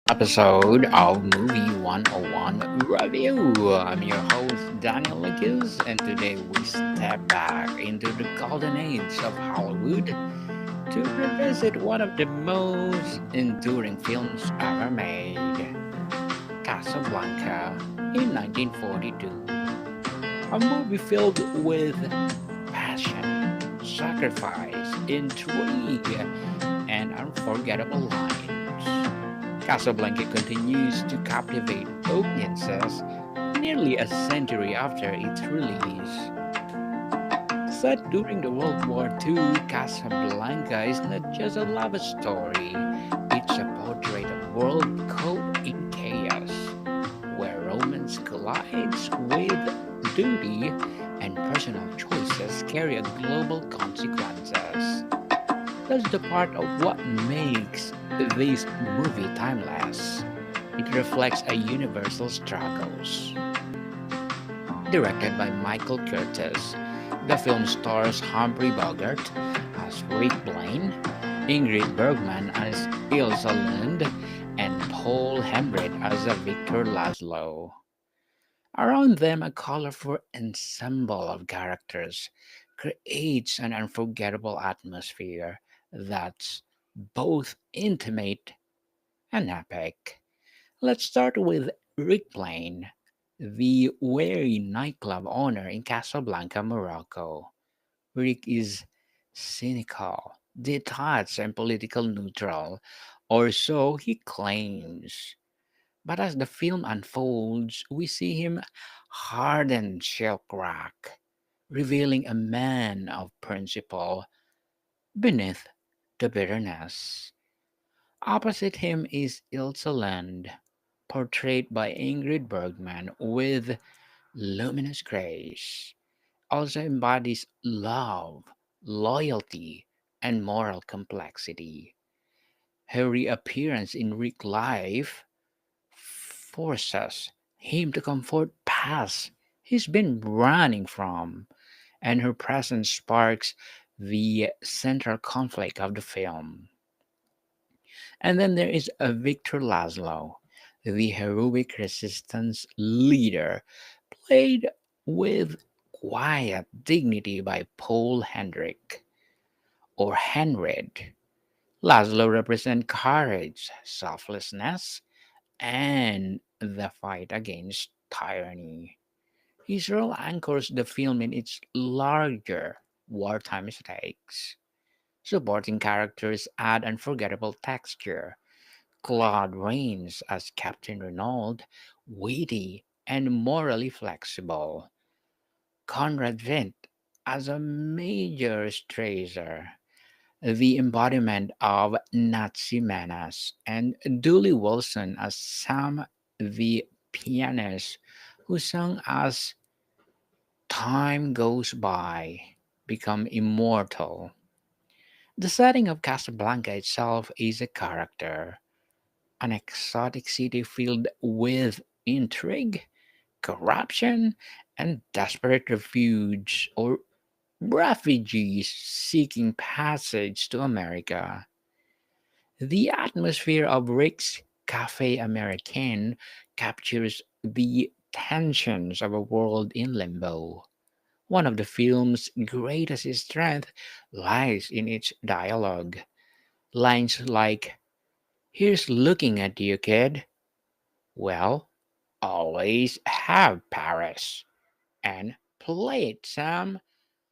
episode of Movie 101 Review. I'm your host, Daniel Lucas, and today we step back into the golden age of Hollywood to revisit one of the most enduring films ever made, Casablanca in 1942. A movie filled with passion, sacrifice, intrigue, and unforgettable lines. Casablanca continues to captivate audiences nearly a century after its release. Set during the World War II, Casablanca is not just a love story, it's a portrait of world caught in chaos, where romance collides with duty and personal choices carry a global consequences. That's the part of what makes this movie timeless. It reflects a universal struggles. Directed by Michael Curtis, the film stars Humphrey Bogart as Rick Blaine, Ingrid Bergman as Ilsa Lund, and Paul Hembred as a Victor Laszlo. Around them, a colorful ensemble of characters creates an unforgettable atmosphere that's both intimate and epic. Let's start with Rick Blaine, the weary nightclub owner in Casablanca, Morocco. Rick is cynical, detached, and political neutral, or so he claims. But as the film unfolds, we see him hardened shell crack, revealing a man of principle beneath the bitterness. Opposite him is Ilse Land, portrayed by Ingrid Bergman with luminous grace. Also embodies love, loyalty, and moral complexity. Her reappearance in Rick life forces him to comfort past he's been running from, and her presence sparks the central conflict of the film. And then there is a Victor Laszlo, the heroic resistance leader, played with quiet dignity by Paul Hendrick or Henred. Laszlo represents courage, selflessness, and the fight against tyranny. His role anchors the film in its larger wartime stakes. Supporting characters add unforgettable texture. Claude Rains as Captain Renault, witty and morally flexible. Conrad Vint as a Major Strasser, the embodiment of Nazi menace, and Dooley Wilson as Sam the pianist, who sung as Time Goes By, become immortal. The setting of Casablanca itself is a character, an exotic city filled with intrigue, corruption, and desperate refuge or refugees seeking passage to America. The atmosphere of Rick's Cafe Americain captures the tensions of a world in limbo. One of the film's greatest strength lies in its dialogue. Lines like, "Here's looking at you, kid. Well, always have Paris," and "Play it, Sam,"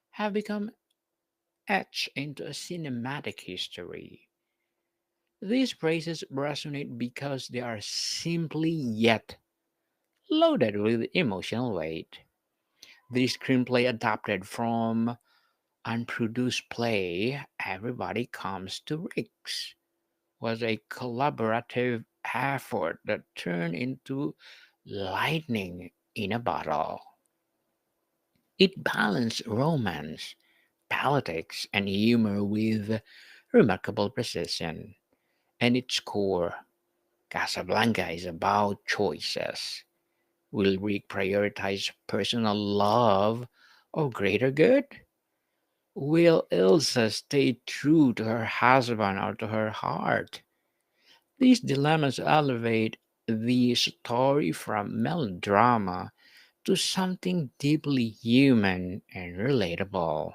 have become etched into a cinematic history. These phrases resonate because they are simply yet loaded with emotional weight. The screenplay adapted from unproduced play Everybody Comes to Rick's was a collaborative effort that turned into lightning in a bottle. It balanced romance, politics, and humor with remarkable precision. And its core, Casablanca is about choices. Will Rick prioritize personal love or greater good? Will Ilsa stay true to her husband or to her heart? These dilemmas elevate the story from melodrama to something deeply human and relatable.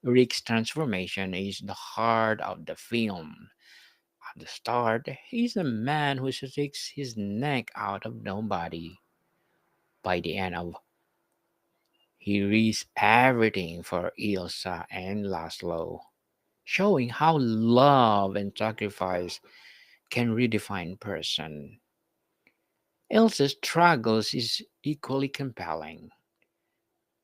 Rick's transformation is the heart of the film. At the start, he's a man who sticks his neck out of nobody. By the end of he risks everything for Ilsa and Laszlo, showing how love and sacrifice can redefine person. Ilsa's struggles is equally compelling.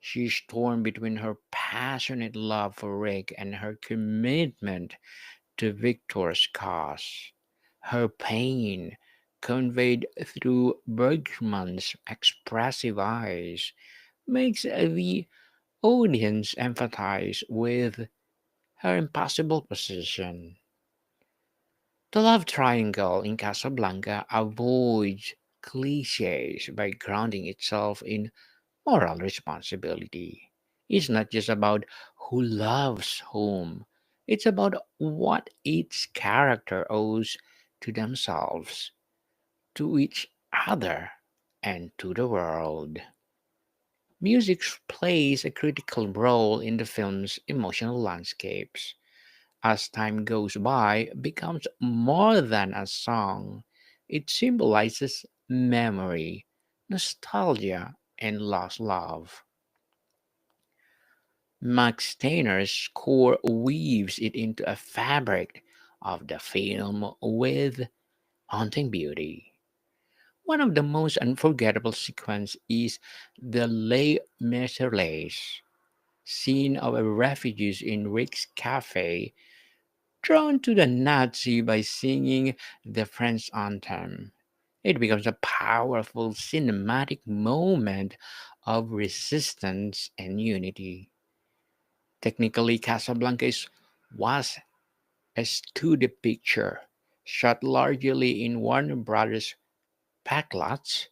She's torn between her passionate love for Rick and her commitment to Victor's cause. Her pain, conveyed through Bergman's expressive eyes, makes the audience empathize with her impossible position. The love triangle in Casablanca avoids cliches by grounding itself in moral responsibility. It's not just about who loves whom, it's about what each character owes to themselves, to each other, and to the world. Music plays a critical role in the film's emotional landscapes. As time goes by, becomes more than a song. It symbolizes memory, nostalgia, and lost love. Max Steiner's score weaves it into a fabric of the film with haunting beauty. One of the most unforgettable sequences is the Les Miserables scene of a refugees in Rick's cafe drawn to the Nazi by singing the French anthem. It becomes a powerful cinematic moment of resistance and unity. Technically, was a studio picture, shot largely in Warner Brothers backlots,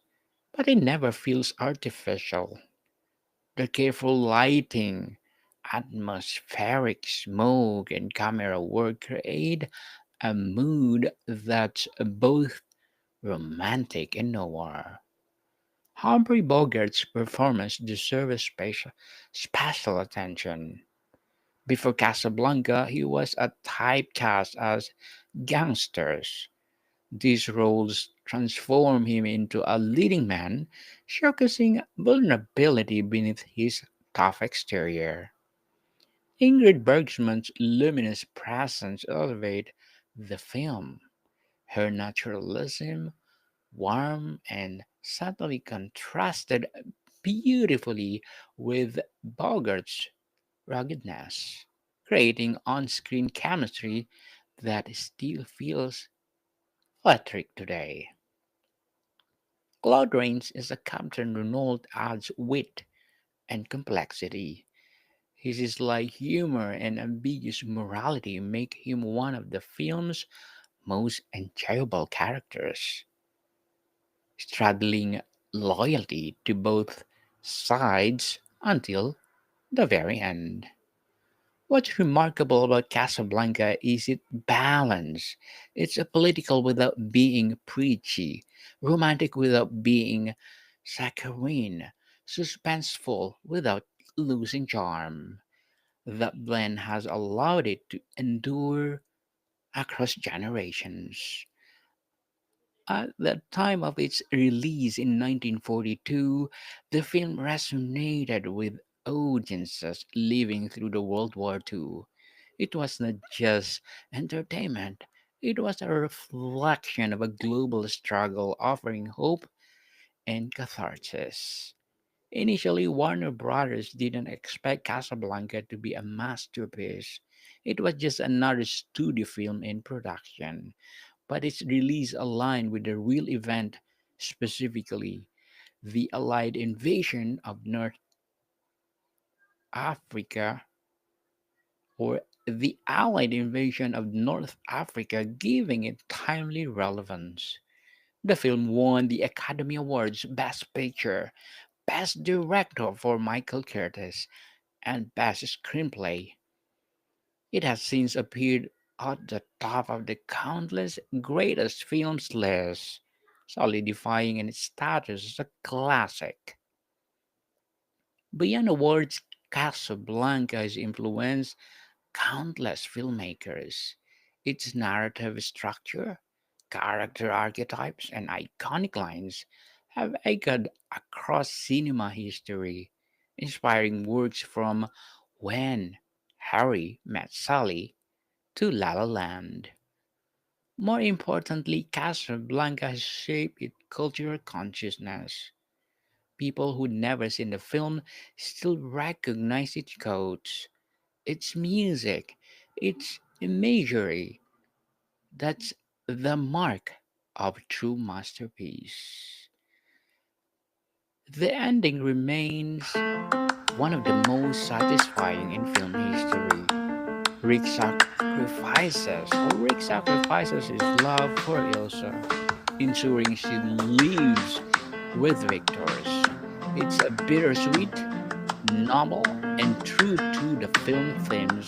but it never feels artificial. The careful lighting, atmospheric smoke, and camera work create a mood that's both romantic and noir. Humphrey Bogart's performance deserves special attention. Before Casablanca, he was a typecast as gangsters. These roles transform him into a leading man, showcasing vulnerability beneath his tough exterior. Ingrid Bergman's luminous presence elevates the film. Her naturalism, warm and subtly contrasted beautifully with Bogart's ruggedness, creating on screen chemistry that still feels electric today. Claude Rains is a Captain Renault adds wit and complexity. His sly humor and ambiguous morality make him one of the film's most enjoyable characters, straddling loyalty to both sides until the very end. What's remarkable about Casablanca is its balance. It's a political without being preachy, romantic without being saccharine, suspenseful without losing charm. That blend has allowed it to endure across generations. At the time of its release in 1942, the film resonated with audiences living through the World War II. It was not just entertainment, it was a reflection of a global struggle offering hope and catharsis. Initially, Warner Brothers didn't expect Casablanca to be a masterpiece. It was just another studio film in production, but its release aligned with the real event, specifically the Allied invasion of North Africa, or the Allied invasion of North Africa, giving it timely relevance. The film won the Academy Awards Best Picture, Best Director for Michael Curtis, and Best Screenplay. It has since appeared at the top of the countless greatest films list, solidifying its status as a classic. Beyond awards, Casablanca has influenced countless filmmakers. Its narrative structure, character archetypes, and iconic lines have echoed across cinema history, inspiring works from When Harry Met Sally to La La Land. More importantly, Casablanca has shaped its cultural consciousness. People who never seen the film still recognize its quotes, its music, its imagery. That's the mark of a true masterpiece. The ending remains one of the most satisfying in film history. Rick sacrifices his love for Ilsa, ensuring she lives with victors. It's a bittersweet, noble, and true to the film themes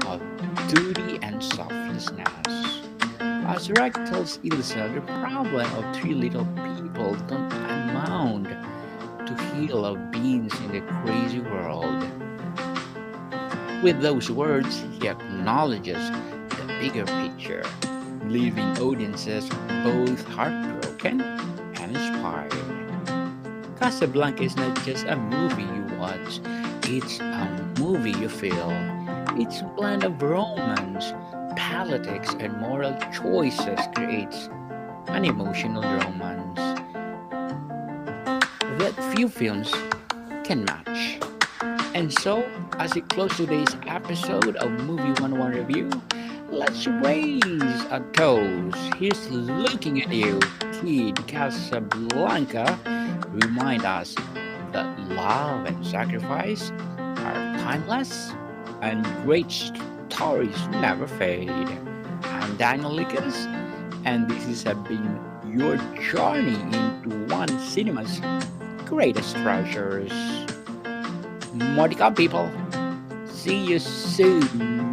of duty and selflessness. As Rag tells Ilsa, the problem of three little people don't amount to heal of beings in the crazy world. With those words, he acknowledges the bigger picture, leaving audiences both heartbroken and inspired. Casablanca is not just a movie you watch, it's a movie you feel. Its blend of romance, politics, and moral choices creates an emotional romance that few films can match. And so, as we close today's episode of Movie 101 Review, let's raise a toast. Here's looking at you, Kid Casablanca. Remind us that love and sacrifice are timeless and great stories never fade. I'm Daniel Lickers, and this has been your journey into one cinema's greatest treasures. More to come, people. See you soon.